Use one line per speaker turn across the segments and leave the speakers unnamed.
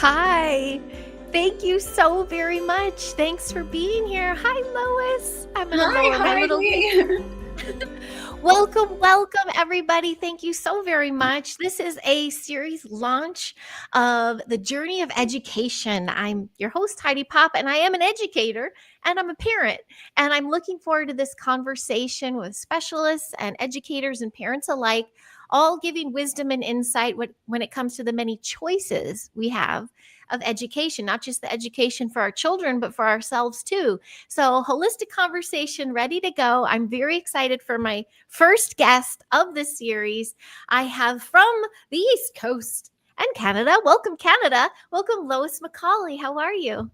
Hi. Thank you so very much. Thanks for being here. Hi, Lois. I'm going to
Hi,
lower my little.
Heidi.
Welcome, everybody. Thank you so very much. This is a series launch of The Journey of Education. I'm your host, Heidi Popp, and I am an educator and I'm a parent. And I'm looking forward to this conversation with specialists and educators and parents alike, all giving wisdom and insight when it comes to the many choices we have of education, not just the education for our children, but for ourselves too. So, holistic conversation ready to go. I'm very excited for my first guest of this series. I have from the East Coast and Canada. Welcome, Canada. Welcome, Lois Macaulay. How are you?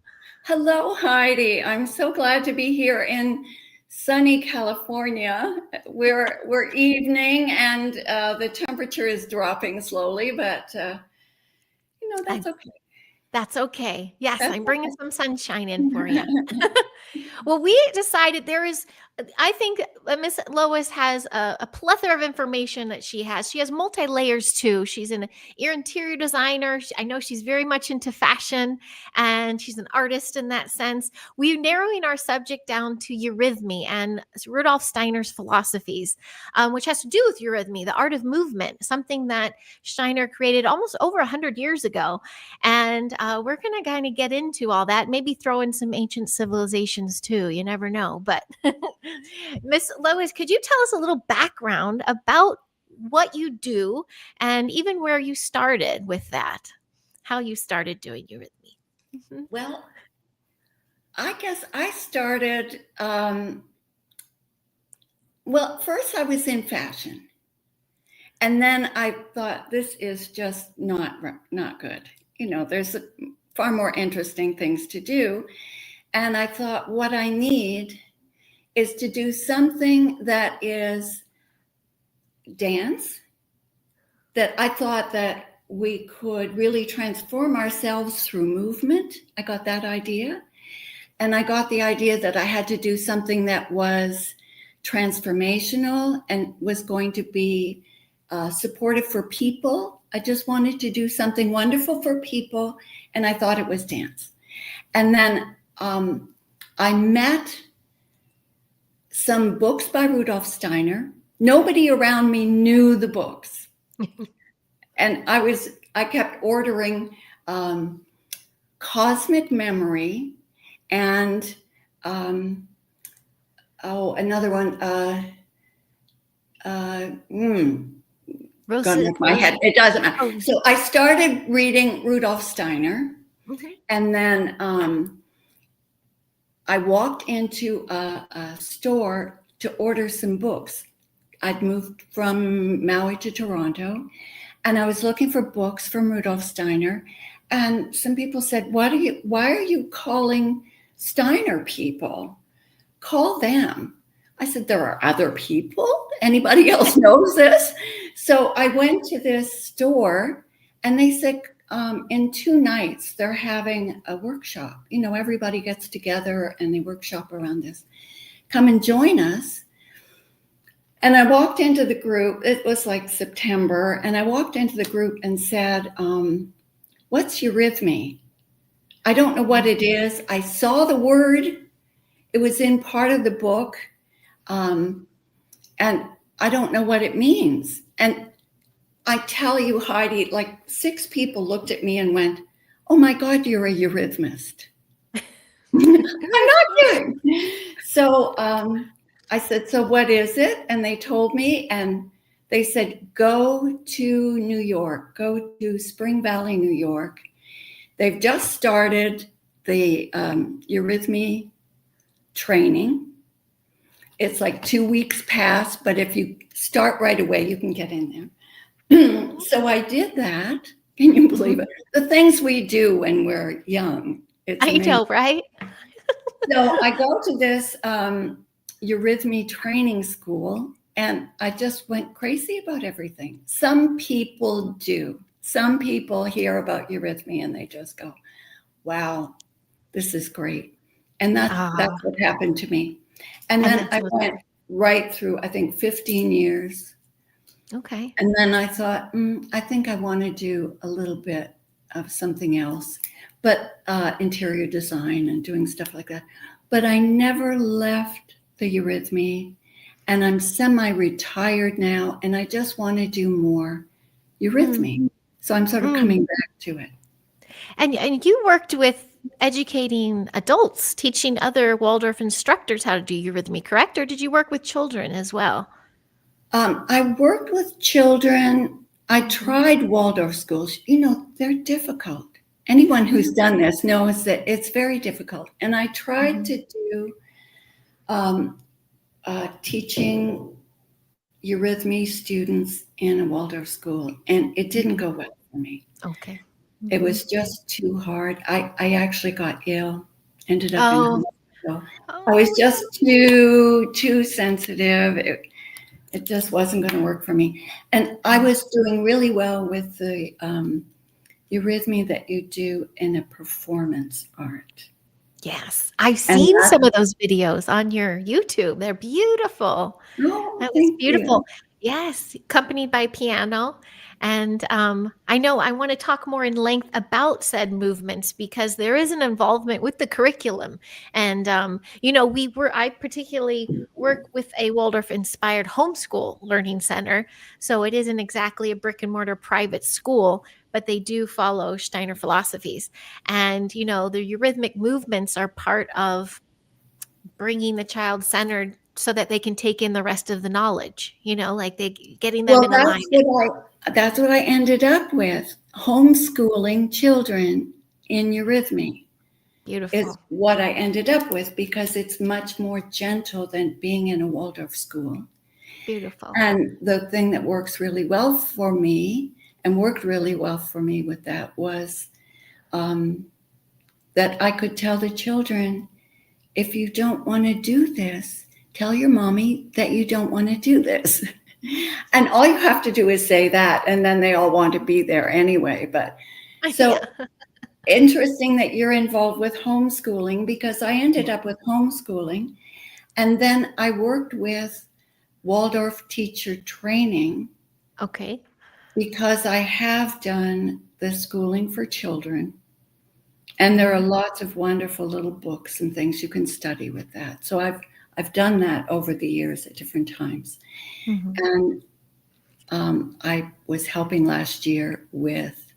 Hello, Heidi. I'm so glad to be here in sunny California. We're evening and the temperature is dropping slowly, but that's okay.
That's okay. Yes,
That's
I'm bringing
okay.
some sunshine in for you. Well, we decided I think Miss Lois has a plethora of information that she has. She has multi layers too. She's an interior designer. I know she's very much into fashion and she's an artist in that sense. We're narrowing our subject down to eurythmy and Rudolf Steiner's philosophies, which has to do with eurythmy, the art of movement, something that Steiner created almost over 100 years ago. And we're going to kind of get into all that, maybe throw in some ancient civilizations too. You never know. But Miss Lois, could you tell us a little background about what you do and even where you started with that, how you started doing eurythmy? Mm-hmm.
Well, I guess I started, first I was in fashion. And then I thought, this is just not good. There's far more interesting things to do. And I thought, what I need is to do something that is dance, that I thought that we could really transform ourselves through movement. I got that idea. And I got the idea that I had to do something that was transformational and was going to be supportive for people. I just wanted to do something wonderful for people, and I thought it was dance. And then I met some books by Rudolf Steiner. Nobody around me knew the books. And I kept ordering Cosmic Memory and another one, gone off my head. It doesn't matter. Oh. So I started reading Rudolf Steiner, and then I walked into a store to order some books. I'd moved from Maui to Toronto, and I was looking for books from Rudolf Steiner. And some people said, why are you calling Steiner people? Call them. I said, there are other people? Anybody else knows this? So I went to this store and they said, in 2 nights, they're having a workshop. Everybody gets together and they workshop around this. Come and join us. And I walked into the group. It was like September. And I walked into the group and said, what's eurythmy? I don't know what it is. I saw the word. It was in part of the book. And I don't know what it means. And I tell you, Heidi, like 6 people looked at me and went, oh my God, you're a eurythmist. I'm not kidding. So I said, so what is it? And they told me, and they said, go to New York, go to Spring Valley, New York. They've just started the eurythmy training. It's like 2 weeks past, but if you start right away, you can get in there. So I did that. Can you believe it? The things we do when we're young.
I know, right?
So I go to this eurythmy training school, and I just went crazy about everything. Some people do. Some people hear about eurythmy and they just go, wow, this is great. And that's what happened to me. And then I went right through, I think, 15 years.
Okay.
And then I thought, I think I want to do a little bit of something else, but interior design and doing stuff like that. But I never left the Eurythmy, and I'm semi-retired now, and I just want to do more Eurythmy. So I'm sort of coming back to it.
And you worked with educating adults, teaching other Waldorf instructors how to do Eurythmy, correct? Or did you work with children as well?
I worked with children. I tried Waldorf schools. They're difficult. Anyone who's done this knows that it's very difficult. And I tried to do teaching Eurythmy students in a Waldorf school, and it didn't go well for me.
Okay.
It was just too hard. I actually got ill, ended up in hospital. I was just too sensitive. It just wasn't going to work for me. And I was doing really well with the Eurythmy that you do in a performance art.
Yes, I've seen some of those videos on your YouTube. They're beautiful.
Oh,
That was beautiful.
You.
Yes, accompanied by piano. And I know I want to talk more in length about said movements because there is an involvement with the curriculum. And, I particularly work with a Waldorf-inspired homeschool learning center. So it isn't exactly a brick and mortar private school, but they do follow Steiner philosophies. And, the eurythmic movements are part of bringing the child centered so that they can take in the rest of the knowledge, like getting them in alignment.
That's what I ended up with. Homeschooling children in Eurythmy.
Beautiful.
Is what I ended up with because it's much more gentle than being in a Waldorf school.
Beautiful.
And the thing that works really well for me and worked really well for me with that was that I could tell the children, if you don't want to do this, tell your mommy that you don't want to do this. And all you have to do is say that, and then they all want to be there anyway. But so interesting that you're involved with homeschooling because I ended up with homeschooling. And then I worked with Waldorf teacher training.
Okay.
Because I have done the schooling for children. And there are lots of wonderful little books and things you can study with that. So I've done that over the years at different times. And I was helping last year with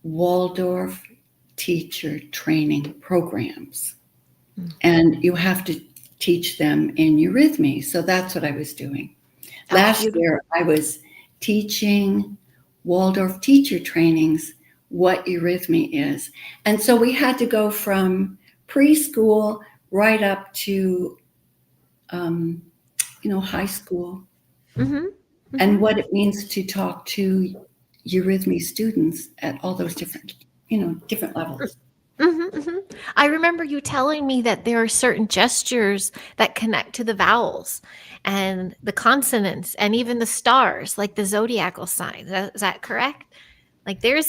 Waldorf teacher training programs. And you have to teach them in Eurythmy. So that's what I was doing. Last year, I was teaching Waldorf teacher trainings what Eurythmy is. And so we had to go from preschool right up to, high school and what it means to talk to Eurythmy students at all those different levels.
I remember you telling me that there are certain gestures that connect to the vowels and the consonants and even the stars, like the zodiacal sign. Is that correct? Like we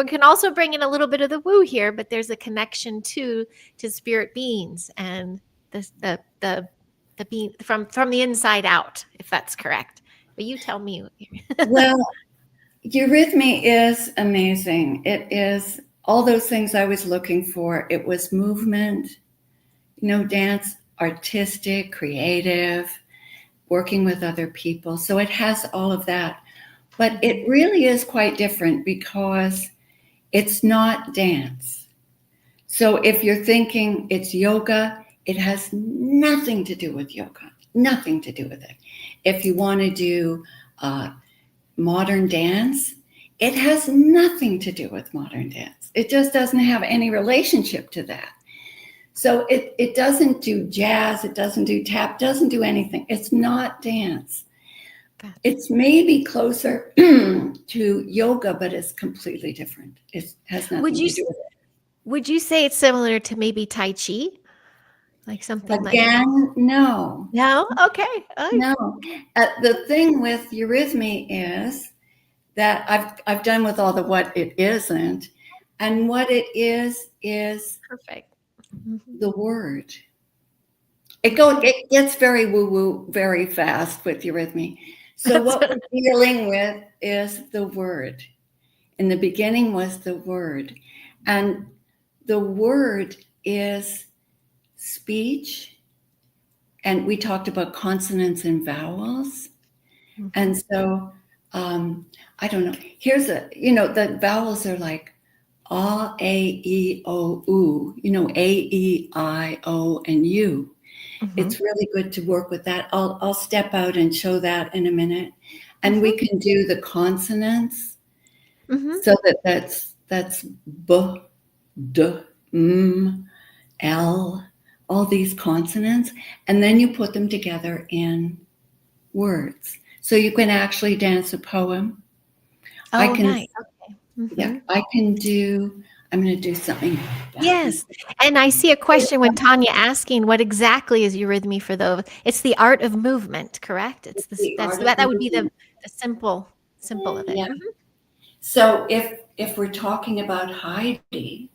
can also bring in a little bit of the woo here, but there's a connection to spirit beings and the being from the inside out, if that's correct. But you tell me.
Well, Eurythmy is amazing. It is all those things I was looking for. It was movement, dance, artistic, creative, working with other people. So it has all of that. But it really is quite different because it's not dance. So if you're thinking it's yoga, it has nothing to do with yoga, nothing to do with it. If you want to do modern dance, it has nothing to do with modern dance. It just doesn't have any relationship to that. So it doesn't do jazz, it doesn't do tap, doesn't do anything. It's not dance. It's maybe closer to yoga, but it's completely different. It has nothing to do with it.
Would you say it's similar to maybe Tai Chi? Like something
Again, no.
No? Okay.
No. The thing with Eurythmy is that I've done with all the what it isn't. And what it is
perfect.
The word. It gets very woo-woo very fast with Eurythmy. So what we're dealing with is the word. In the beginning was the Word. And the Word is speech. And we talked about consonants and vowels.
Mhm.
And so, I don't know. Here's the vowels are like A, E, O, U, A, E, I, O, and U.
Mhm.
It's really good to work with that. I'll step out and show that in a minute. And
Mhm.
we can do the consonants.
Mhm.
So that's B, D, M, L, all these consonants. And then you put them together in words. So you can actually dance a poem. I
Oh,
can,
nice. Okay.
yeah,
Mhm.
I'm going to do something.
Yes. And I see a question when Tanya asking what exactly is eurythmy for those. It's the art of movement, correct? It's this
The
that's
art of
that would be
movement.
the simple of it.
Yeah.
Mhm.
So if we're talking about Heidi,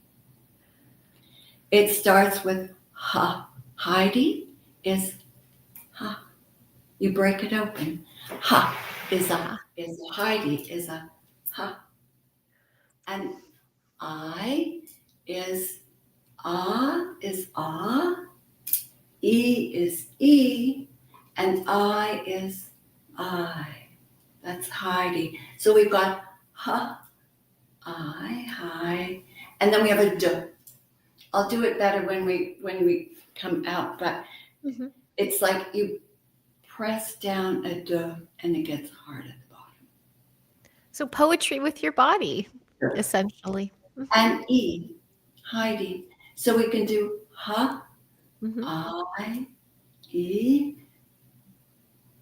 it starts with ha. Heidi is ha. You break it open. Ha
Ah,
is a Heidi is a ha. And I is is ah. E is E, and I is I. That's Heidi. So we've got ha, I, hi, and then we have a d. I'll do it better when we come out, but
mhm.
it's like you press down a d and it gets hard at the
So poetry with your body,
bottom.
essentially. Mhm.
And E, Heidi. So we can do ha,
Mhm.
I, E,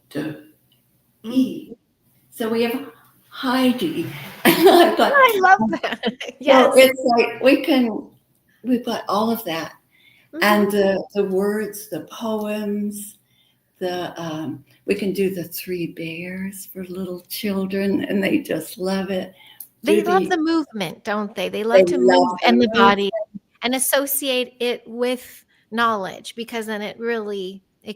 d,
Mm.
E. So we have Heidi. I've got,
I love that.
so
Yes.
it's like we've got all of that.
Mhm.
And the words, the poems, we can do the three bears for little children, and they just love it.
They
Do
love
the
the movement, don't they? They
They
love to
love
move
the
in the
movement.
body and associate it with knowledge because then it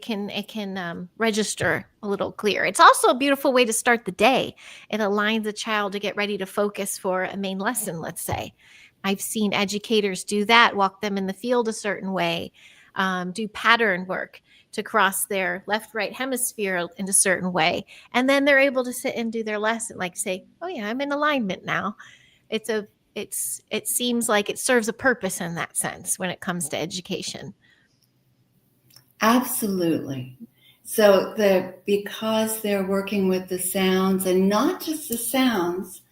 can register a little clearer. It's also a beautiful way to start the day. It aligns a child to get ready to focus for a main lesson, let's say. I've seen educators do that, walk them in the field a certain way, do pattern work to cross their left right hemisphere in a certain way, and then they're able to sit and do their lesson, like say, oh yeah, I'm in alignment now. It seems like it serves a purpose in that sense when it comes to education.
Absolutely. So because they're working with the sounds and not just the sounds,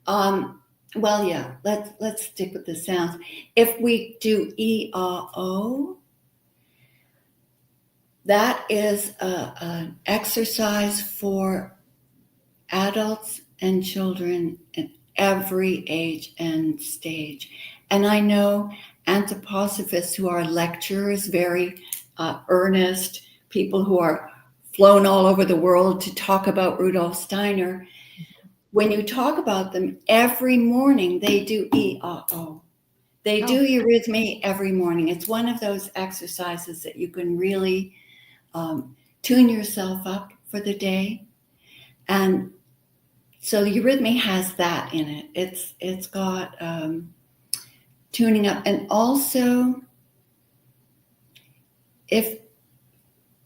well, yeah, let's stick with the sounds. If we do E-R-O, that is an exercise for adults and children in every age and stage. And I know anthroposophists who are lecturers, very earnest, people who are flown all over the world to talk about Rudolf Steiner. When you talk about them every morning, they do E-R-O. They
Oh,
do eurythmy every morning. It's one of those exercises that you can really tune yourself up for the day. And so the eurythmy has that in it. It's got tuning up, and also if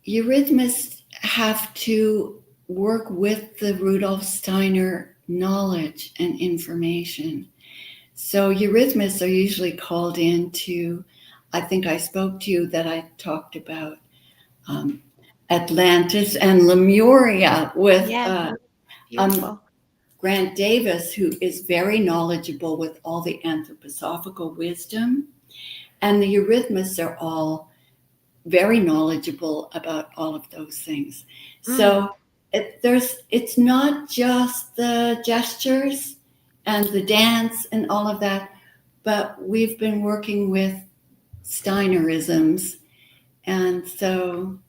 eurythmists have to work with the Rudolf Steiner knowledge and information. So eurythmists are usually called in to, I think I spoke to you that I talked about Atlantis and Lemuria with
yeah,
um,
beautiful.
Grant Davis, who is very knowledgeable with all the anthroposophical wisdom. And the Eurythmists are all very knowledgeable about all of those things.
Mm.
So it's not just the gestures and the dance and all of that, but we've been working with Steinerisms. And so,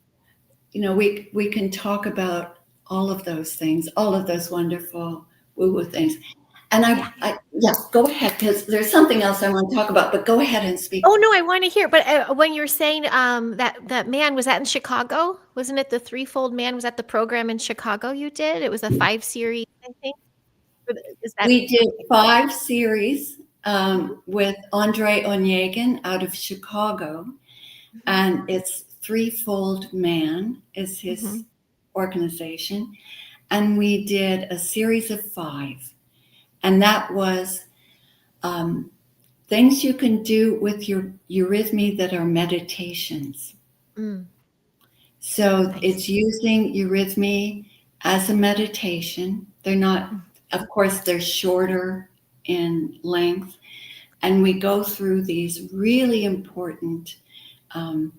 we can talk about all of those things, all of those wonderful woo-woo things. And
Yeah.
yeah, go ahead, because there's something else I want to talk about, but go ahead and speak.
Oh no, I want to hear. But when you're saying that man, was that in Chicago? Wasn't it the threefold man? Was that the program in Chicago you did? It was a 5 series, I think. Is that
We did 5 series
Mhm,
with Andrei Onegin out of Chicago,
mhm,
and it's Threefold Man is his
mhm.
organization. And we did a series of 5, and that was um, things you can do with your eurythmy that are meditations.
Mm,
So
nice.
it's using eurythmy as a meditation. They're not,
Mm,
of course, they're shorter in length. And we go through these really important, um,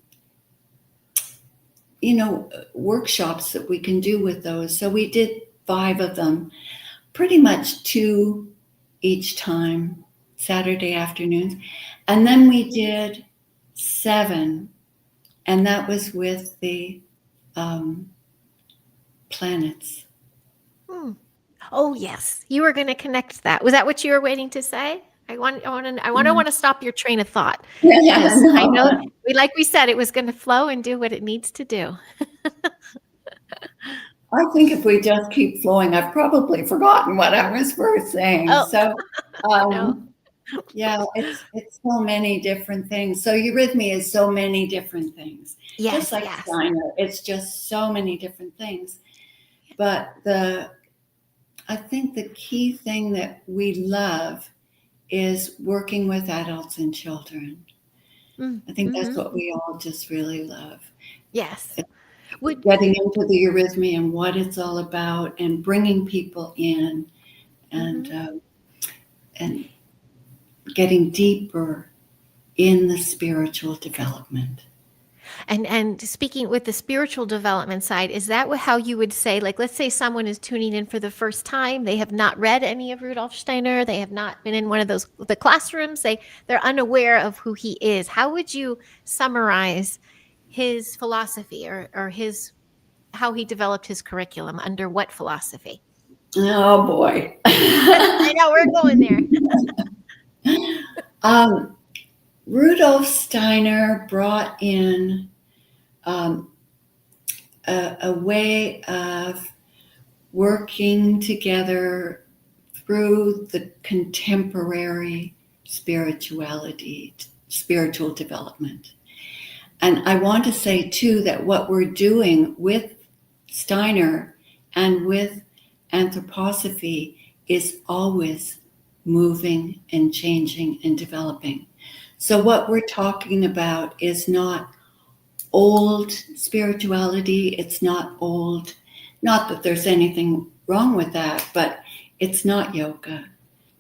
workshops that we can do with those. So we did 5 of them, pretty much 2 each time, Saturday afternoons. And then we did 7, and that was with the um, planets.
mm. Oh, yes. You were gonna connect that. Was that what you were waiting to say? I don't wanna stop your train of thought
Yeah,
because I know
no.
like we said, it was gonna flow and do what it needs to do.
I think if we just keep flowing, I've probably forgotten what I was first saying.
Oh,
So,
no.
yeah, it's so many different things. So eurythmy is so many different things. Just
Yes,
like
yes.
Steiner, it's just so many different things. But I think the key thing that we love is working with adults and children.
Mm,
I think that's
mhm.
what we all just really love.
Yes. Would
Getting into the eurythmy and what it's all about, and bringing people in, and
mhm.
and getting deeper in the spiritual development.
And speaking with the spiritual development side, is that how you would say, like, let's say someone is tuning in for the first time, they have not read any of Rudolf Steiner, they have not been in one of the classrooms, they're unaware of who he is. How would you summarize his philosophy or his how he developed his curriculum under what philosophy?
Oh boy.
I know we're going there.
um, Rudolf Steiner brought in um, a way of working together through the contemporary spiritual development. And I want to say too that what we're doing with Steiner and with anthroposophy is always moving and changing and developing. So what we're talking about is not old spirituality. It's not old, not that there's anything wrong with that, but it's not yoga.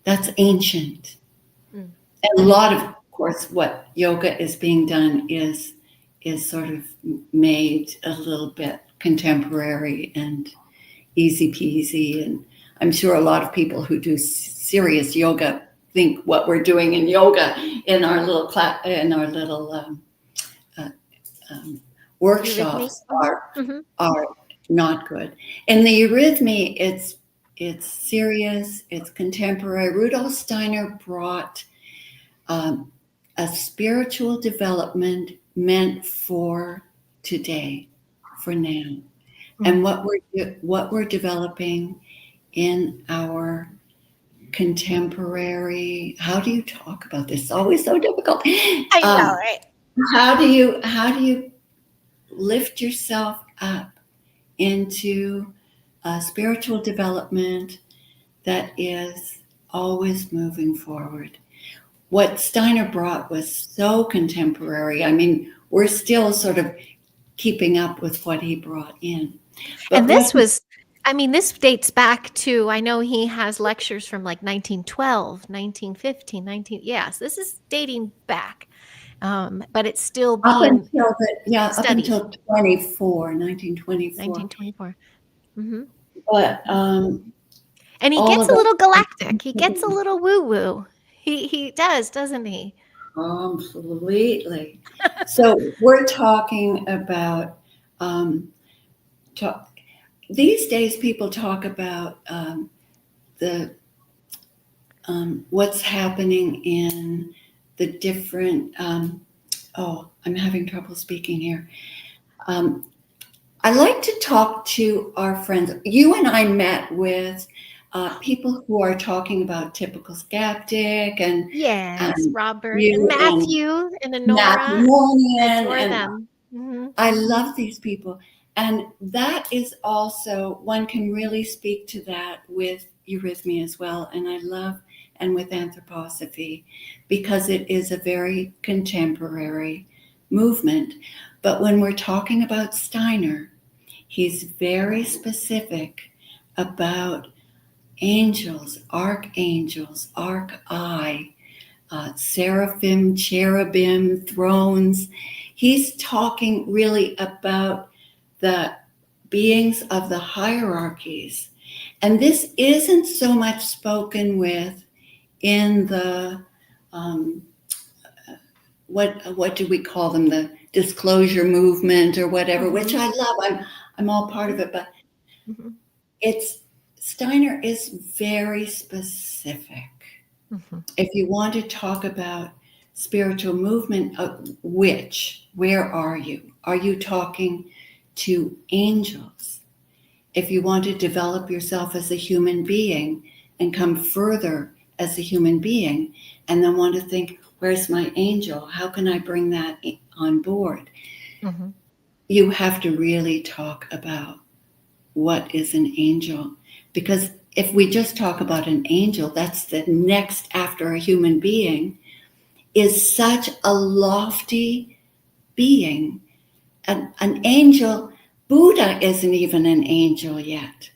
That's ancient.
Mm,
And a lot of course, what yoga is being done is sort of made a little bit contemporary and easy peasy. And I'm sure a lot of people who do serious yoga think what we're doing in yoga in our little uh,
Eurythmy?
workshops
Mhm,
are
mhm,
are not good. In the eurythmy, it's serious, it's contemporary. Rudolf Steiner brought um, a spiritual development meant for today, for now,
mm.
and what we're developing in our contemporary. How do you talk about this? It's always so difficult.
I know,
Um,
right?
how do you lift yourself up into a spiritual development that is always moving forward? What Steiner brought was so contemporary. I mean, we're still sort of keeping up with what he brought in. But
And
what,
this was I mean, this dates back to I know he has lectures from, like, 1912, 1915, 19 yes, this is dating back, but it's still
up
being
until up
studied,
until 1924.
1924. Mhm,
But
mhm. And he
all
gets
of
a
it,
little galactic, he gets a little woo-woo. He does, doesn't he?
completely. So we're talking about um, talk, these days. People talk about the what's happening in the different. Oh, I'm having trouble speaking here. Um, I like to talk to our friends. You and I met with people who are talking about typical skeptic
Yes,
and
Robert and
you and
Matthew and Honora. I
Matrimonian,
adore
and
them. Mhm.
I love these people. And that is also, one can really speak to that with eurythmy as well. And I love, and with anthroposophy, because it is a very contemporary movement. But when we're talking about Steiner, he's very specific about angels, archangels, archai, seraphim, cherubim, thrones. He's talking really about the beings of the hierarchies. And this isn't so much spoken with in the, um, what do we call them? The disclosure movement or whatever, which I love. I'm all part of it, but
Mhm.
it's, Steiner is very specific.
Mhm.
If you want to talk about spiritual movement, where are you? Are you talking to angels? If you want to develop yourself as a human being and come further as a human being, and then want to think, where's my angel? How can I bring that on board?
Mhm.
You have to really talk about what is an angel. Because if we just talk about an angel, that's the next after a human being, is such a lofty being. An angel, Buddha isn't even an angel yet.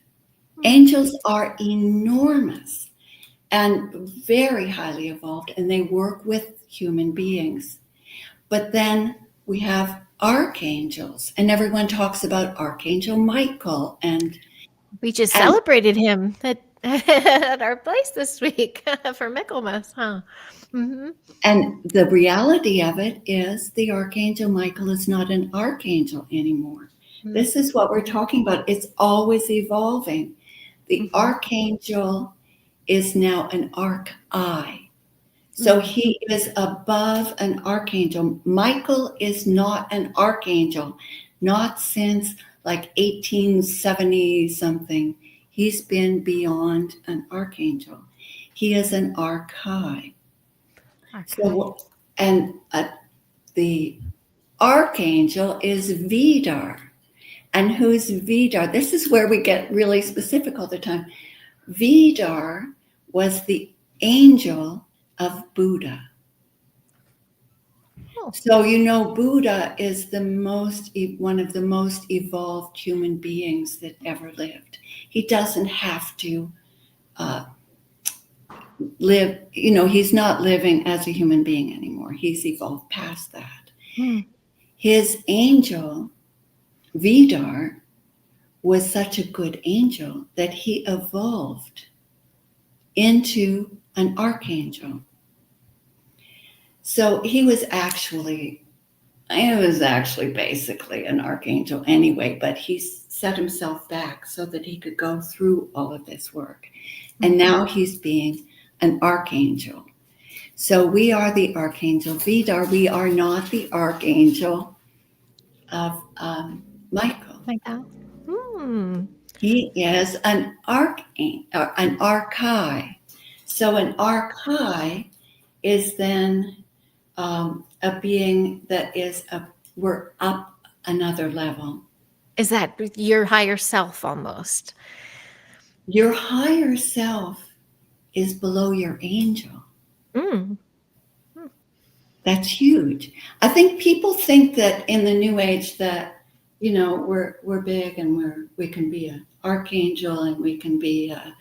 Angels are enormous and very highly evolved, and they work with human beings. But then we have archangels, and everyone talks about Archangel Michael
We just
and
celebrated him at our place this week for Michaelmas, huh? Mhm.
and the reality of it is the Archangel Michael is not an archangel anymore.
Mm.
This is what we're talking about. It's always evolving. The
Mhm.
archangel is now an archai. So
Mm.
he is above an archangel. Michael is not an archangel, not since like 1870 something. He's been beyond an archangel. He is an archai.
Okay.
So, and the archangel is Vidar. And who's Vidar? This is where we get really specific all the time. Vidar was the angel of Buddha.
Oh.
So, Buddha is one of the most evolved human beings that ever lived. He doesn't have to uh, live, he's not living as a human being anymore. He's evolved past that.
Mm.
His angel, Vidar, was such a good angel that he evolved into an archangel. So he was actually basically an archangel anyway, but he set himself back so that he could go through all of this work. And now he's being an archangel. So we are the archangel Vidar. We are not the archangel of Michael.
Like that. Hmm.
He is an an archai. So an archai is then a being that we're up another level.
Is that your higher self almost?
Your higher self is below your angel.
Mm.
That's huge. I think people think that in the New Age that we're big and we can be an archangel and we can be a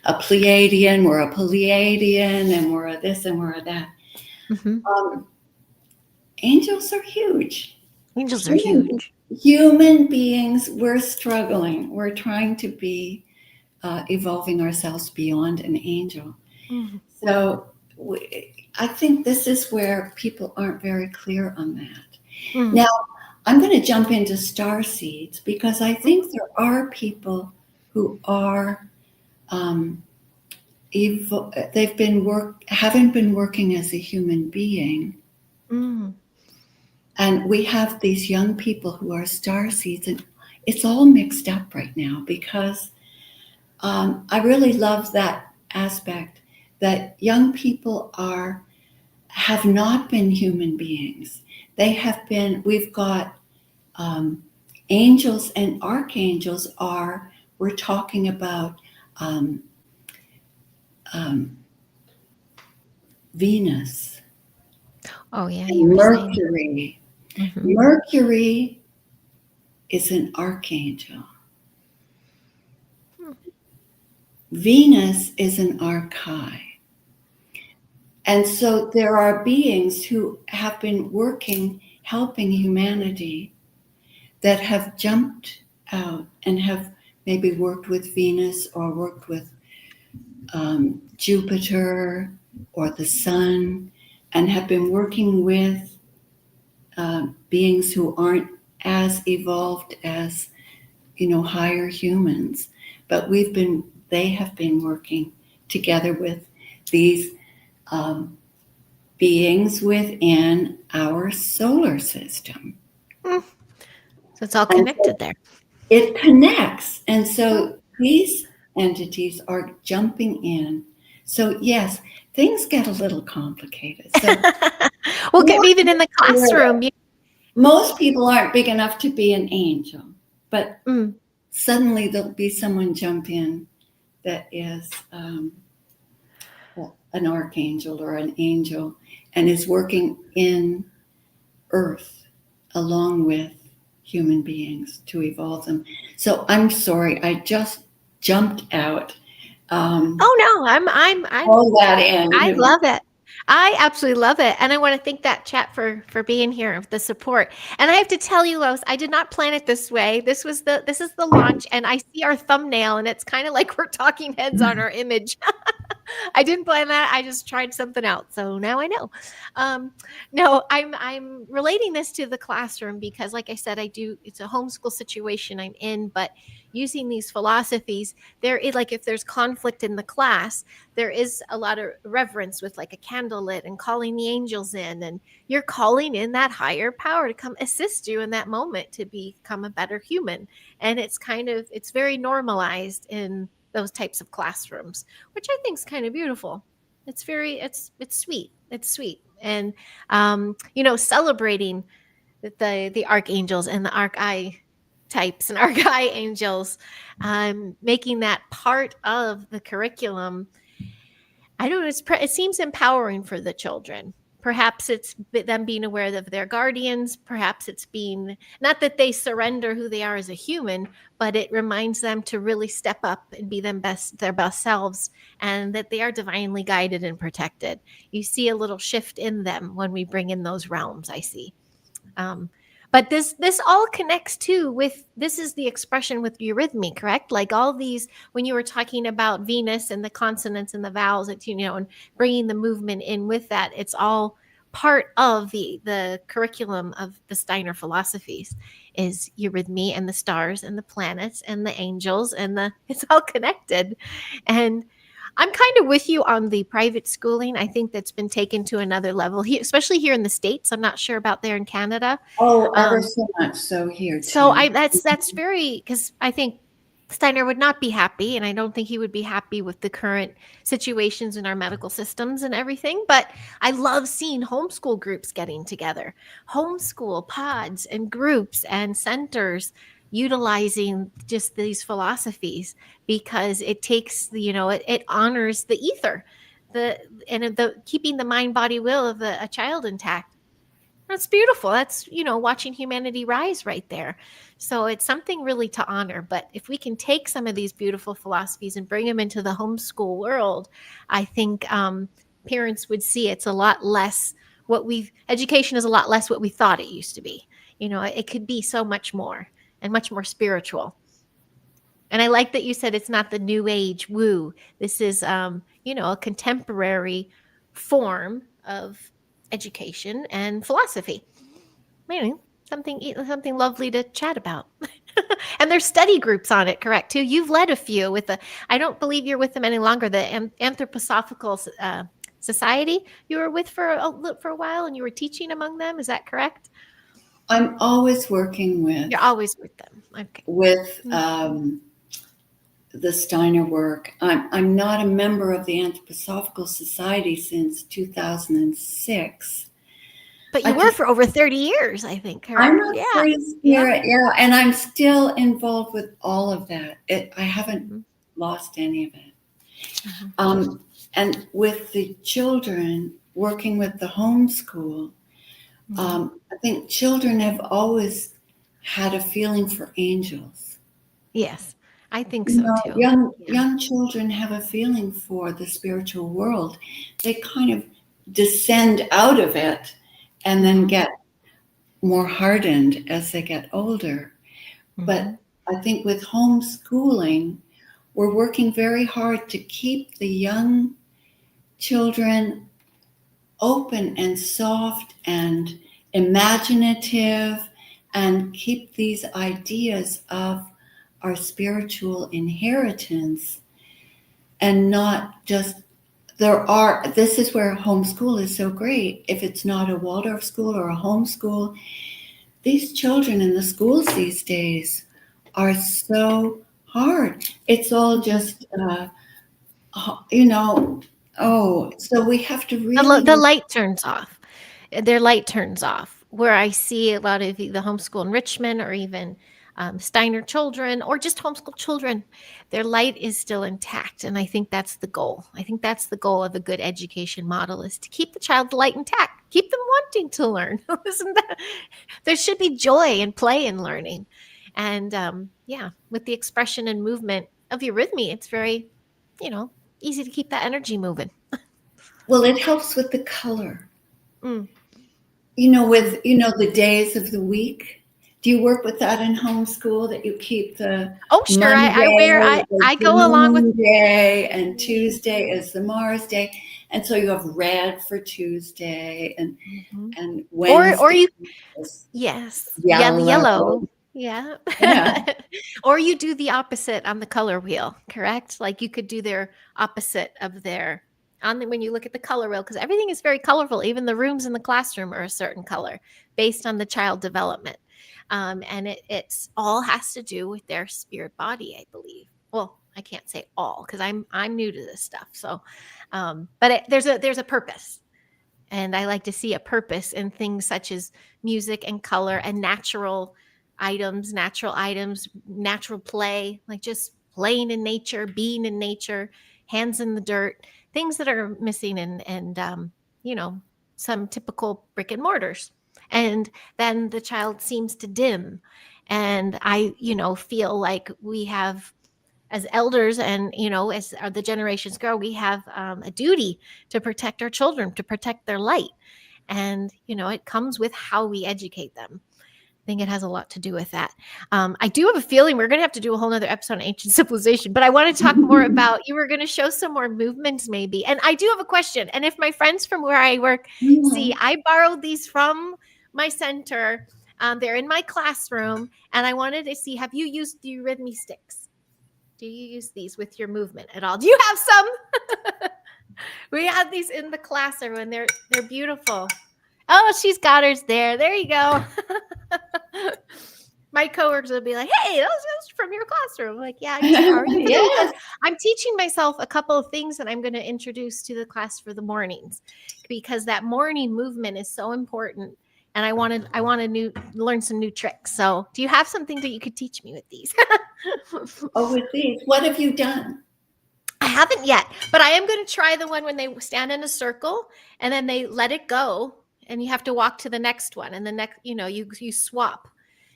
Pleiadian. We're a Pleiadian and we're a this and we're a that.
Mhm.
Angels are huge.
Angels are huge.
Human beings, we're struggling. We're trying to be evolving ourselves beyond an angel.
Mhm.
So I think this is where people aren't very clear on that.
Mm.
Now, I'm going to jump into star seeds because I think there are people who are haven't been working as a human being.
Mm.
And we have these young people who are star seeds, and it's all mixed up right now because I really love that aspect that young people have not been human beings. They have been. We've got angels and archangels. We're talking about um, um, Venus
Oh yeah, you
and
were saying.
Mercury.
Mhm.
Mercury is an archangel.
Hmm.
Venus is an archai. And so there are beings who have been working, helping humanity, that have jumped out and have maybe worked with Venus or worked with Jupiter or the sun, and have been working with beings who aren't as evolved as, higher humans. But they have been working together with these um, beings within our solar system.
Hmm. So it's all
And so
connected there.
it connects. And
Hmm.
so these entities are jumping in. So, yes, things get a little complicated. So,
Well,
most
even in the classroom,
most people aren't big enough to be an angel, but
mm,
suddenly there'll be someone jump in that is an archangel or an angel and is working in Earth along with human beings to evolve them. So I'm sorry, I just jumped out.
oh no, I'm
All that
I
in.
love it. I absolutely love it. And I want to thank that chat for being here, the support. And I have to tell you, Lois, I did not plan it this way. This is the launch, and I see our thumbnail, and it's kind of like we're talking heads on our image. I didn't plan that. I just tried something else. So now I know. No, I'm relating this to the classroom because, like I said, it's a homeschool situation I'm in, but using these philosophies, there is like if there's conflict in the class, there is a lot of reverence with like a candle lit and calling the angels in, and you're calling in that higher power to come assist you in that moment to become a better human. And it's very normalized in those types of classrooms, which I think is kind of beautiful. It's sweet. It's sweet. And celebrating the archangels and the archetypes and archangels, making that part of the curriculum. I don't know. It seems empowering for the children. Perhaps it's them being aware of their guardians. Perhaps it's being not that they surrender who they are as a human, but it reminds them to really step up and be their best selves, and that they are divinely guided and protected. You see a little shift in them when we bring in those realms. I see. Um, but this all connects too with this is the expression with eurythmy, correct? Like all these when you were talking about Venus and the consonants and the vowels, it's and bringing the movement in with that, it's all part of the curriculum of the Steiner philosophies is eurythmy and the stars and the planets and the angels and the it's all connected. And I'm kind of with you on the private schooling. I think that's been taken to another level, especially here in the States. I'm not sure about there in Canada.
Oh, ever
Um,
so much so here
so
too.
I that's very because I think Steiner would not be happy, and I don't think he would be happy with the current situations in our medical systems and everything. But I love seeing homeschool groups getting together, homeschool pods and groups and centers utilizing just these philosophies because it takes it honors the ether, the and the keeping the mind body will of a child intact. That's beautiful. That's, watching humanity rise right there. So it's something really to honor. But if we can take some of these beautiful philosophies and bring them into the homeschool world, I think parents would see it's a lot less education is a lot less what we thought it used to be. It could be so much more and much more spiritual. And I like that you said it's not the new age woo. This is, a contemporary form of education and philosophy. Maybe something lovely to chat about. And there's study groups on it, correct? Too. You've led a few with the. I don't believe you're with them any longer. The Anthroposophical Society you were with for a while, and you were teaching among them. Is that correct?
I'm always working
You're always with them. Okay.
with
Mm.
the Steiner work. I'm not a member of the Anthroposophical Society since 2006.
But you were for over 30 years, I think, correct?
I'm a
Yeah.
free spirit, yeah, and I'm still involved with all of that. I haven't lost any of it. And with the children, working with the homeschool, I think children have always had a feeling for angels.
Yes, I think so too.
Young children have a feeling for the spiritual world. They kind of descend out of it and then get more hardened as they get older. But I think with homeschooling, we're working very hard to keep the young children open and soft and imaginative, and keep these ideas of our spiritual inheritance, and not just this is where homeschool is so great. If it's not a Waldorf school or a homeschool, these children in the schools these days are so hard. It's all just, so we have to really...
The light turns off. Their light turns off. Where I see a lot of the homeschool enrichment, or even Steiner children, or just homeschool children, their light is still intact. And I think that's the goal. I think that's the goal of a good education model, is to keep the child's light intact, keep them wanting to learn. There should be joy and play in learning. And with the expression and movement of eurythmy, it's very, easy to keep that energy moving.
Well, it helps with the color. With the days of the week. Do you work with that in homeschool, that you keep the...
Oh, sure.
Monday
I go along with...
Monday, and Tuesday is the Mars day. And so you have red for Tuesday, and Wednesday.
Or you... Yes. Yellow. Yeah. Or you do the opposite on the color wheel, correct? Like you could do their opposite of their... when you look at the color wheel, because everything is very colorful. Even the rooms in the classroom are a certain color based on the child development. And it's all has to do with their spirit body, I believe. Well, I can't say all, because I'm new to this stuff. So, but there's a purpose, and I like to see a purpose in things such as music and color and natural items, natural play, like just playing in nature, being in nature, hands in the dirt, things that are missing and some typical brick and mortars. And then the child seems to dim. And I, feel like we have, as elders and, as the generations grow, we have a duty to protect our children, to protect their light. And, it comes with how we educate them. I think it has a lot to do with that. I do have a feeling we're going to have to do a whole nother episode on ancient civilization, but I want to talk more about, you were going to show some more movements maybe. And I do have a question. And if my friends from where I work see, I borrowed these from my center. They're in my classroom. And I wanted to see, have you used the eurythmy sticks? Do you use these with your movement at all? Do you have some? We have these in the class, everyone. They're beautiful. Oh, she's got hers there. There you go. My coworkers will be like, hey, those from your classroom. I'm like, yeah, yes. I'm teaching myself a couple of things that I'm going to introduce to the class for the mornings, because that morning movement is so important. And I want to learn some new tricks. So do you have something that you could teach me with these?
With these, what have you done?
I haven't yet, but I am going to try the one when they stand in a circle and then they let it go. And you have to walk to the next one, and the next, you swap.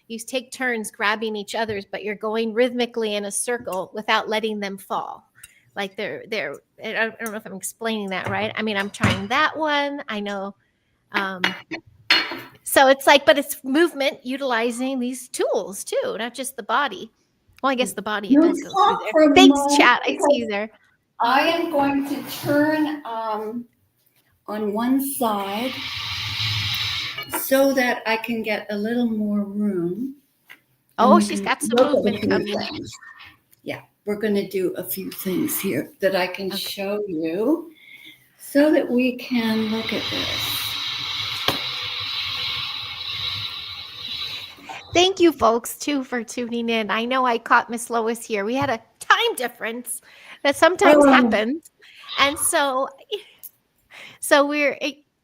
You take turns grabbing each other's, but you're going rhythmically in a circle without letting them fall. Like they're. I don't know if I'm explaining that right. I mean, I'm trying that one. I know. So it's like, but it's movement utilizing these tools too, not just the body. Well, I guess the body does go through there. Thanks, chat. I see you there.
I am going to turn on one side, so that I can get a little more room.
Oh, she's got some movement coming.
Yeah, we're going to do a few things here that I can show you, so that we can look at this. Thank
you, folks, too, for tuning in. I know I caught Miss Lois here. We had a time difference that sometimes
Oh,
happens. And so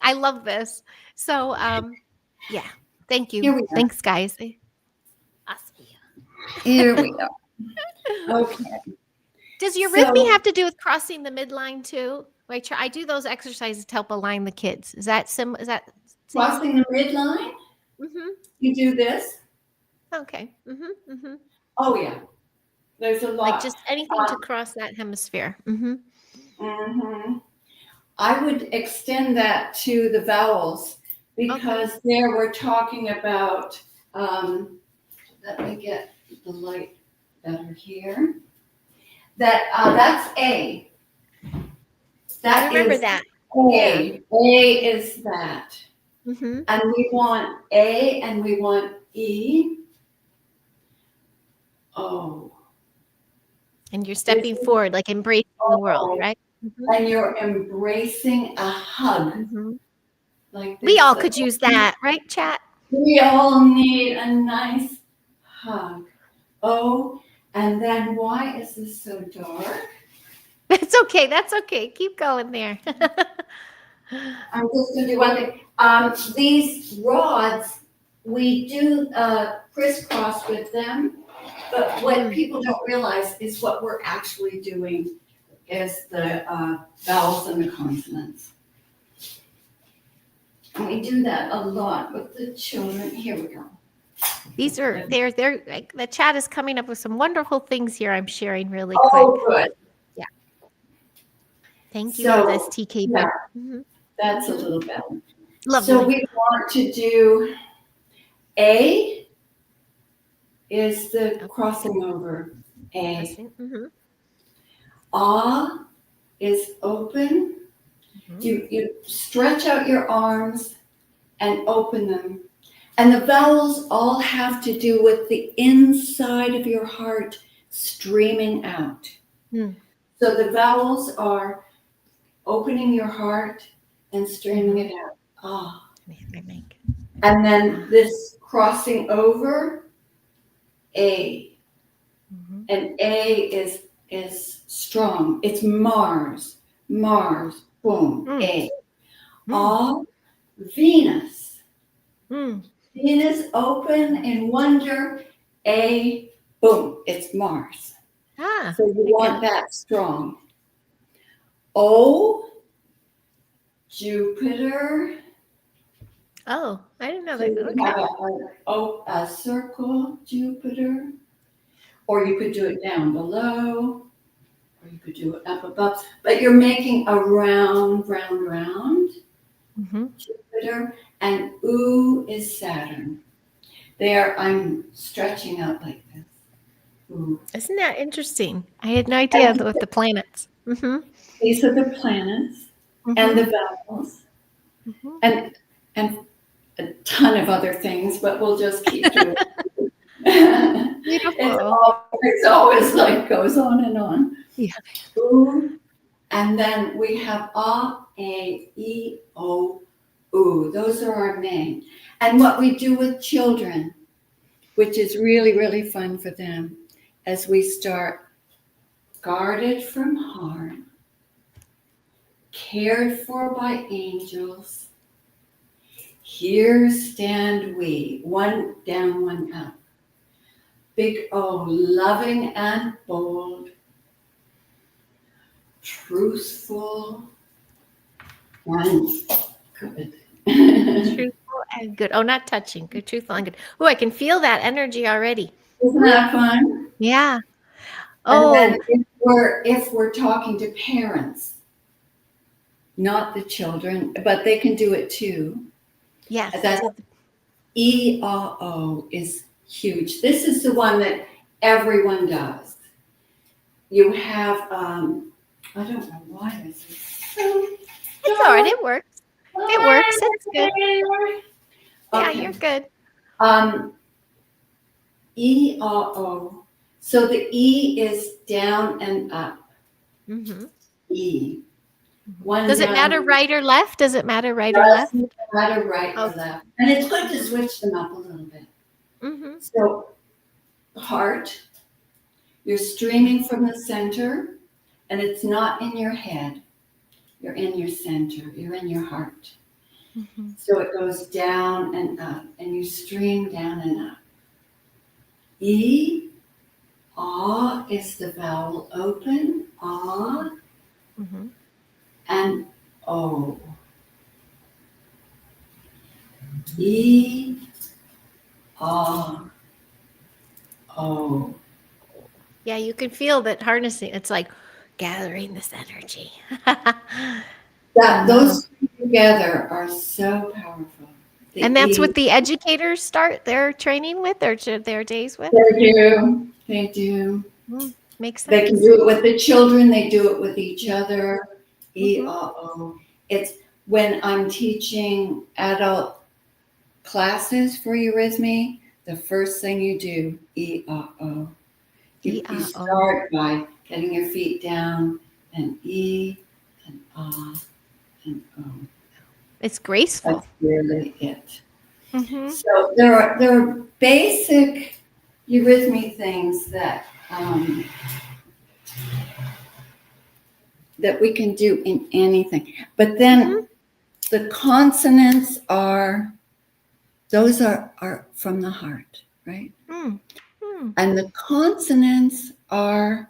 I love this. So yeah. Thank you.
here we are.
Thanks, guys. Awesome.
Here we go. Okay.
Does eurythmy
So
have to do with crossing the midline too? I do those exercises to help align the kids. Is that same
crossing
thing?
the midline,
Mm-hmm.
you do this.
Okay. Mm-hmm. Mm-hmm.
Oh yeah, there's a
Like
lot.
just anything to cross that hemisphere. Mm-hmm.
Mhm. I would extend that to the vowels
Okay.
because there we're talking about. Let me get the light better here. That's A.
I
That
remember
is
that. Yeah.
A. A is that.
Mm-hmm.
And we want A and we want E. Oh.
And you're
This
stepping
is
forward, like embracing the world,
O.
right? Mm-hmm.
And you're embracing a hug
Mm-hmm.
like
We
this.
all
Like
could use that, right, chat?
we all need a nice hug. Oh, and then why is this so dark?
That's okay. That's okay. Keep going there.
I'm just going to do one thing. These rods, we do crisscross with them, but what people don't realize is what we're actually doing is the vowels and the consonants. And we do that a lot with the children. Here we go.
They're like the chat is coming up with some wonderful things here. I'm sharing really
Oh,
quick.
good.
Yeah. Thank you for
So,
this, TK.
yeah,
Mm-hmm.
that's a
Mm-hmm.
little better. So
Lovely.
we want to do A is the crossing over. A.
Mm-hmm.
Ah is open.
Mm-hmm.
You stretch out your arms and open them. And the vowels all have to do with the inside of your heart streaming out.
Mm.
So the vowels are opening your heart and streaming it out. Ah. And then this crossing over, A.
Mm-hmm.
And A is strong. It's Mars. Mars. Boom.
Mm.
A.
Mm.
Ah. Venus.
Mm.
Venus open in wonder. A. Boom. It's Mars.
Ah.
So you want that strong. O. Jupiter.
Oh, I didn't know
So
that.
you
Okay.
have a circle, Jupiter, or you could do it down below, or you could do it up above. But you're making a round
Mm-hmm.
Jupiter, and Oo is Saturn. There, I'm stretching out like this. Ooh.
Isn't that interesting? I had no idea with the planets. Mm-hmm.
These are the planets and the vowels, and a ton of other things, but we'll just keep doing it.
Beautiful.
It's always like goes on and on.
Yeah.
Ooh, and then we have A, E, O, Oo. Those are our main. And what we do with children, which is really, really fun for them, as we start guarded from harm, cared for by angels, here stand we, one down, one up. Big O, loving and bold, truthful and good.
Truthful and good. Oh, not touching. Good, truthful and good. Oh, I can feel that energy already.
Isn't that fun?
Yeah.
And then
Oh,
if we're talking to parents, not the children, but they can do it too.
yes.
That E-R-O is huge. This is the one that everyone does. You have, I don't know why this is so
It's all right. It works. It works. It's good. Yeah,
Okay.
you're good.
E-R-O. So the E is down and up.
Mm-hmm.
E. One
Does it
down.
matter right or left? Does it matter right or left?
Doesn't matter right or left. And it's good to switch them up a little bit.
Mm-hmm.
So heart, You're streaming from the center, and it's not in your head. You're in your center. You're in your heart.
Mhm.
So it goes down and up, and you stream down and up. E, ah is the vowel open, ah,
Mhm.
and O. E, ah, O.
Yeah, you can feel that harnessing. It's like gathering this energy. I know.
Those three together are so powerful. The
And that's
E,
what the educators start their training with, their days with.
they do, they do.
Makes
They can
sense.
do it with the children, they do it with each other. E,
Mhm.
ah, O. It's when I'm teaching adult classes for Eurythmy, the first thing you do, E, ah, O. You
E-I-O.
start by getting your feet down and E and ah and O.
It's graceful.
That's really it.
Mhm.
So there are basic Eurythmy things that we can do in anything. But then the consonants those are from the heart, right?
Mm. Mm.
And the consonants are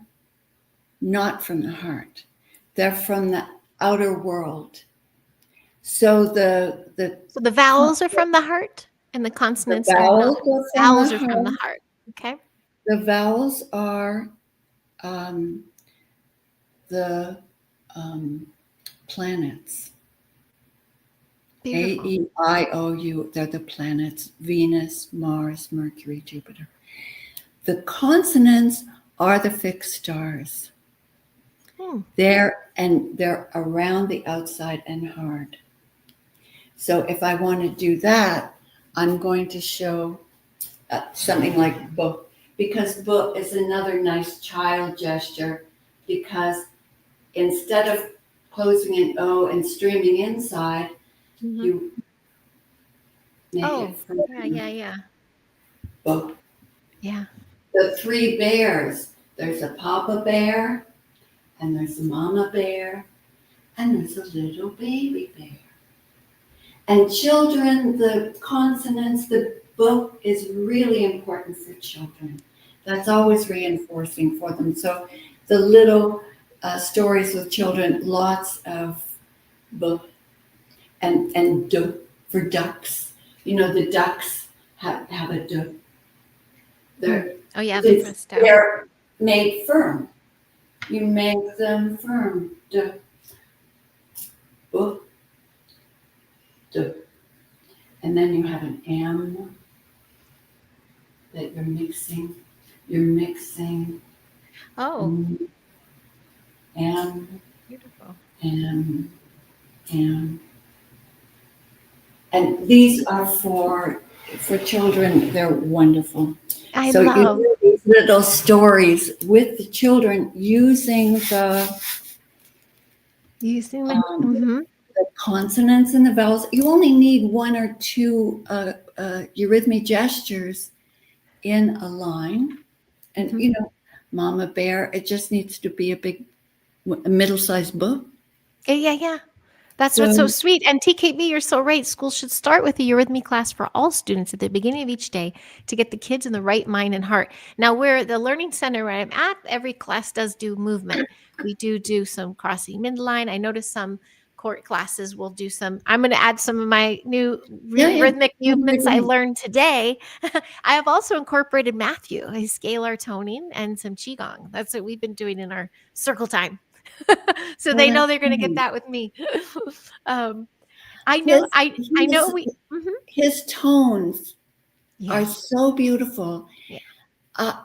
not from the heart. They're from the outer world. So
So the vowels are from the heart and the
the
consonants are not.
vowels are from the
Vowels are from the
heart.
heart. Okay.
The vowels are um, the planets.
Beautiful.
AEIOU, they're the planets: Venus, Mars, Mercury, Jupiter. The consonants are the fixed stars.
Hmm.
They're around the outside and hard. So if I want to do that, I'm going to show something like book, because book is another nice child gesture, because instead of closing an O and streaming inside,
Mhm.
you make
Oh,
it from
yeah.
book.
Yeah.
The three bears, there's a papa bear, and there's a mama bear, and there's a little baby bear. And children, the consonants, the book is really important for children. That's always reinforcing for them. So the little stories with children, lots of book and du for ducks. You know, the ducks have a du. They're,
Oh yeah, for stout.
they're made firm. You make them firm. Du, book, du. And then you have an M that you're mixing. You're mixing
Oh,
M,
beautiful.
M, M. And these are for children. They're wonderful.
I
So you
love
do these little stories with the children using
using
the consonants and the vowels. You only need one or two eurythmic gestures in a line. And, you know, Mama Bear, it just needs to be a middle-sized book.
Yeah. That's what's so
So,
sweet. And TKB, you're so right. Schools should start with a Eurythmy class for all students at the beginning of each day to get the kids in the right mind and heart. Now, where the Learning Center where I'm at, every class does do movement. We do some crossing midline. I noticed some court classes will do some. I'm going to add some of my new
yeah.
rhythmic movements I
Yeah.
learned today. I have also incorporated Matthew, his scalar toning, and some qigong. That's what we've been doing in our circle time. So
Well,
they know
that's
they're going to get
nice.
that with me. um, I know,
His,
I know
his,
we.
his tones are
Yes,
so beautiful.
yeah,
Uh,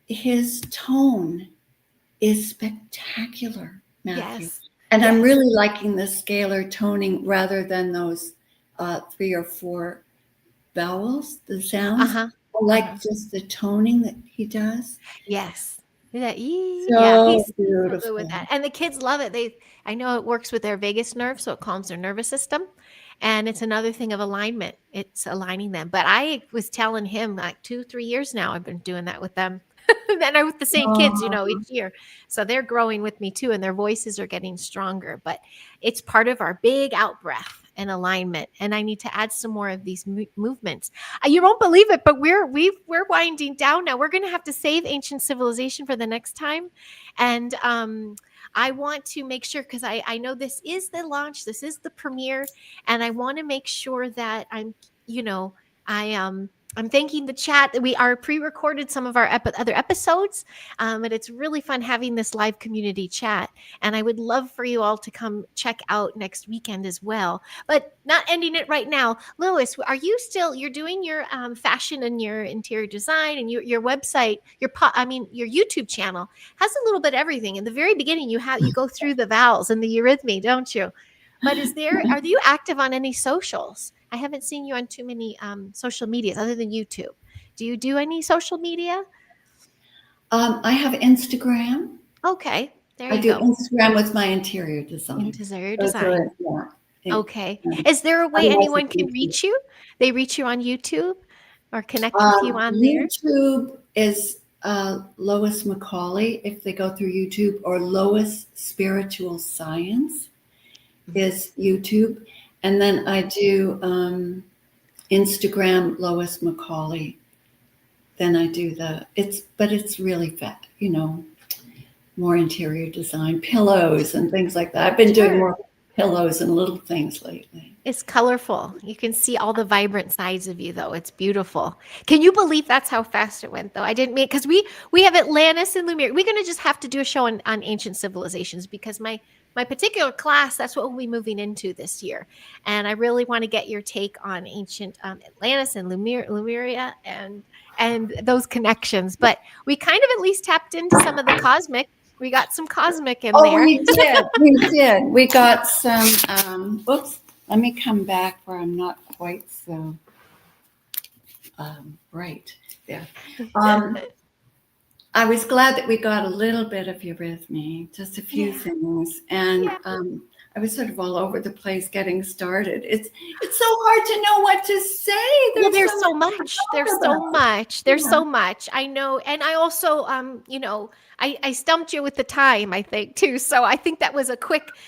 his tone is spectacular, Matthew.
yes,
And I'm
yes.
really liking the scalar toning rather than those 3 or 4 vowels, the
Uh
sounds.
huh.
I
Uh
like
huh.
just the toning that he does.
Yes. Yeah,
So
he's so good with
beautiful.
that. And the kids love it. I know it works with their vagus nerve, so it calms their nervous system. And it's another thing of alignment. It's aligning them. But I was telling him like 2, 3 years now, I've been doing that with them. And I'm with the same kids,
Oh,
each year. So they're growing with me too, and their voices are getting stronger. But it's part of our big out breath and alignment. And I need to add some more of these movements. You won't believe it, but we're winding down now. We're going to have to save ancient civilization for the next time, and I want to make sure, because I know this is the launch, this is the premiere, and I want to make sure that I I'm thanking the chat that we are pre-recorded some of our other episodes, and it's really fun having this live community chat. And I would love for you all to come check out next weekend as well. But not ending it right now, Lois, are you still? You're doing your fashion and your interior design and your website, your YouTube channel has a little bit of everything. In the very beginning, you go through the vowels and the eurythmy, don't you? But are you active on any socials? I haven't seen you on too many social medias other than YouTube. Do you do any social media?
I have Instagram.
Okay, there
I
you
do
go.
Instagram with my interior design.
Interior
Those are
design.
it, yeah.
Okay. Is there a way
Otherwise,
anyone
it's
can
YouTube.
reach you? They reach you on YouTube or connect with you on there?
YouTube is Lois Macaulay, if they go through YouTube, or Lois Spiritual Science is YouTube. And then I do Instagram, Lois Macaulay. Then I do but it's really fat, more interior design, pillows and things like that. I've been doing more pillows and little things lately.
It's colorful. You can see all the vibrant sides of you, though. It's beautiful. Can you believe that's how fast it went, though? I didn't mean, because we have Atlantis and Lumiere. We're going to just have to do a show on ancient civilizations, because my particular class, that's what we'll be moving into this year. And I really want to get your take on ancient Atlantis and Lemuria and those connections. But we kind of at least tapped into some of the cosmic. We got some cosmic in there.
We did. We did. We got some, oops, let me come back where I'm not quite so bright there. I was glad that we got a little bit of eurythmy, just a few things. And I was sort of all over the place getting started. It's so hard to know what to say.
There's so much. There's so much. I know. And I also, I stumped you with the time, I think, too. So I think that was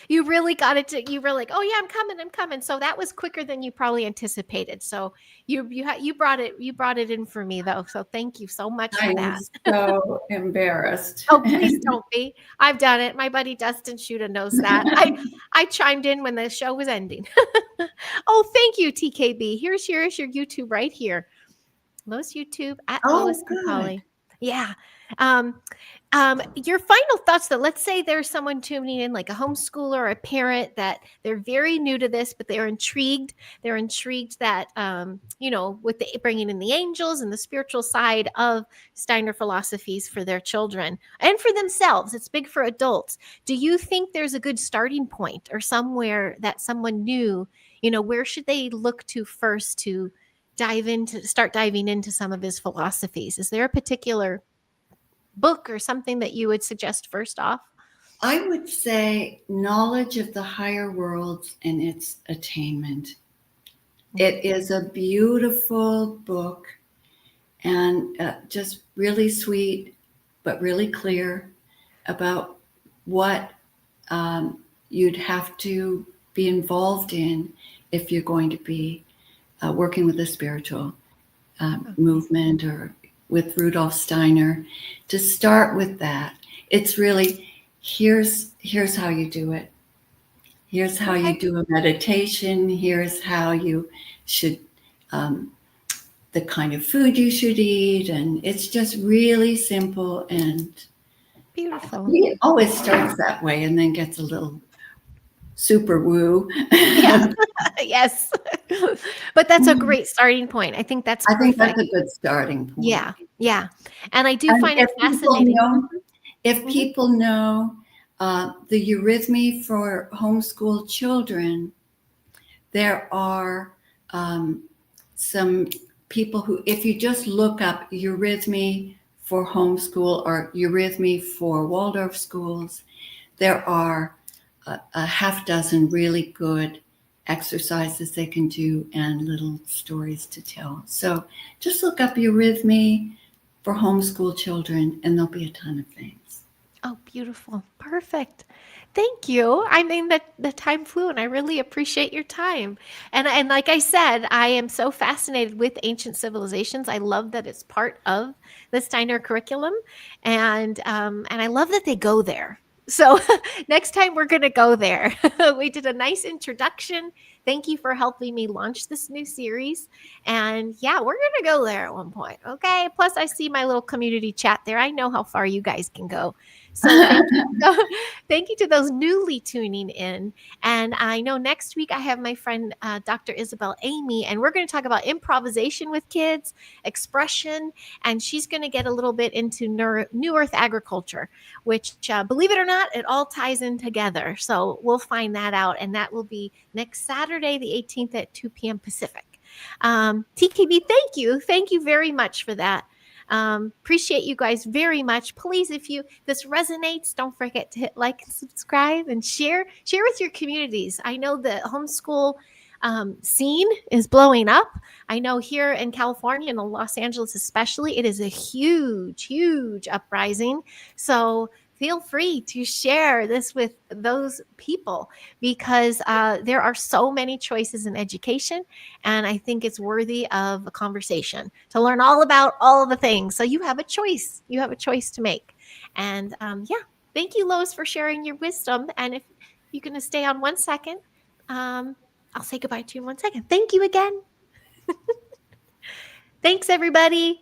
you really got it you were like, oh yeah, I'm coming. So that was quicker than you probably anticipated. So you brought it in for me, though. So thank you so much for that.
I'm so embarrassed.
Oh, please don't be. I've done it. My buddy Dustin Shuda knows that. I chimed in when the show was ending. Oh, thank you, TKB. Here's your YouTube right here. Lois YouTube at Lois Macaulay. Yeah. Your final thoughts, though. Let's say there's someone tuning in, like a homeschooler or a parent, that they're very new to this, but they're intrigued. They're intrigued that, with bringing in the angels and the spiritual side of Steiner philosophies for their children and for themselves. It's big for adults. Do you think there's a good starting point or somewhere that someone new, where should they look to first to start diving into some of his philosophies? Is there a particular book or something that you would suggest first off?
I would say knowledge of the higher worlds and its attainment. It is a beautiful book and just really sweet, but really clear about what you'd have to be involved in if you're going to be working with a spiritual movement or with Rudolf Steiner. To start with that, it's really, here's how you do it. Here's how you do a meditation. Here's how you should, the kind of food you should eat. And it's just really simple and
beautiful.
It always starts that way and then gets a little super woo.
Yeah. Yes. But that's a great starting point. I think that's perfect.
I think that's a good starting point.
Yeah. Yeah. And I do find it fascinating.
If people know the eurythmy for homeschool children, there are some people who, if you just look up eurythmy for homeschool or eurythmy for Waldorf schools, there are a half dozen really good exercises they can do and little stories to tell. So just look up eurythmy for homeschool children, and there'll be a ton of things.
Oh, beautiful. Perfect. Thank you. I mean, the time flew and I really appreciate your time. And like I said, I am so fascinated with ancient civilizations. I love that it's part of the Steiner curriculum. And I love that they go there. So next time we're going to go there. We did a nice introduction. Thank you for helping me launch this new series. And yeah, we're going to go there at one point. Okay. Plus, I see my little community chat there. I know how far you guys can go. So thank you. Thank you to those newly tuning in. And I know next week I have my friend Dr. Isabel Amy, and we're going to talk about improvisation with kids, expression, and she's going to get a little bit into New Earth agriculture, which, believe it or not, it all ties in together. So we'll find that out, and that will be next Saturday, the 18th at 2 p.m. Pacific. TKB, thank you. Thank you very much for that. Appreciate you guys very much. Please, if this resonates, don't forget to hit like and subscribe and share with your communities. I know the homeschool scene is blowing up. I know here in California and in Los Angeles especially, it is a huge uprising. So feel free to share this with those people, because there are so many choices in education, and I think it's worthy of a conversation to learn all about all the things. So you have a choice. You have a choice to make. And yeah, thank you, Lois, for sharing your wisdom. And if you're going to stay on 1 second, I'll say goodbye to you in 1 second. Thank you again. Thanks, everybody.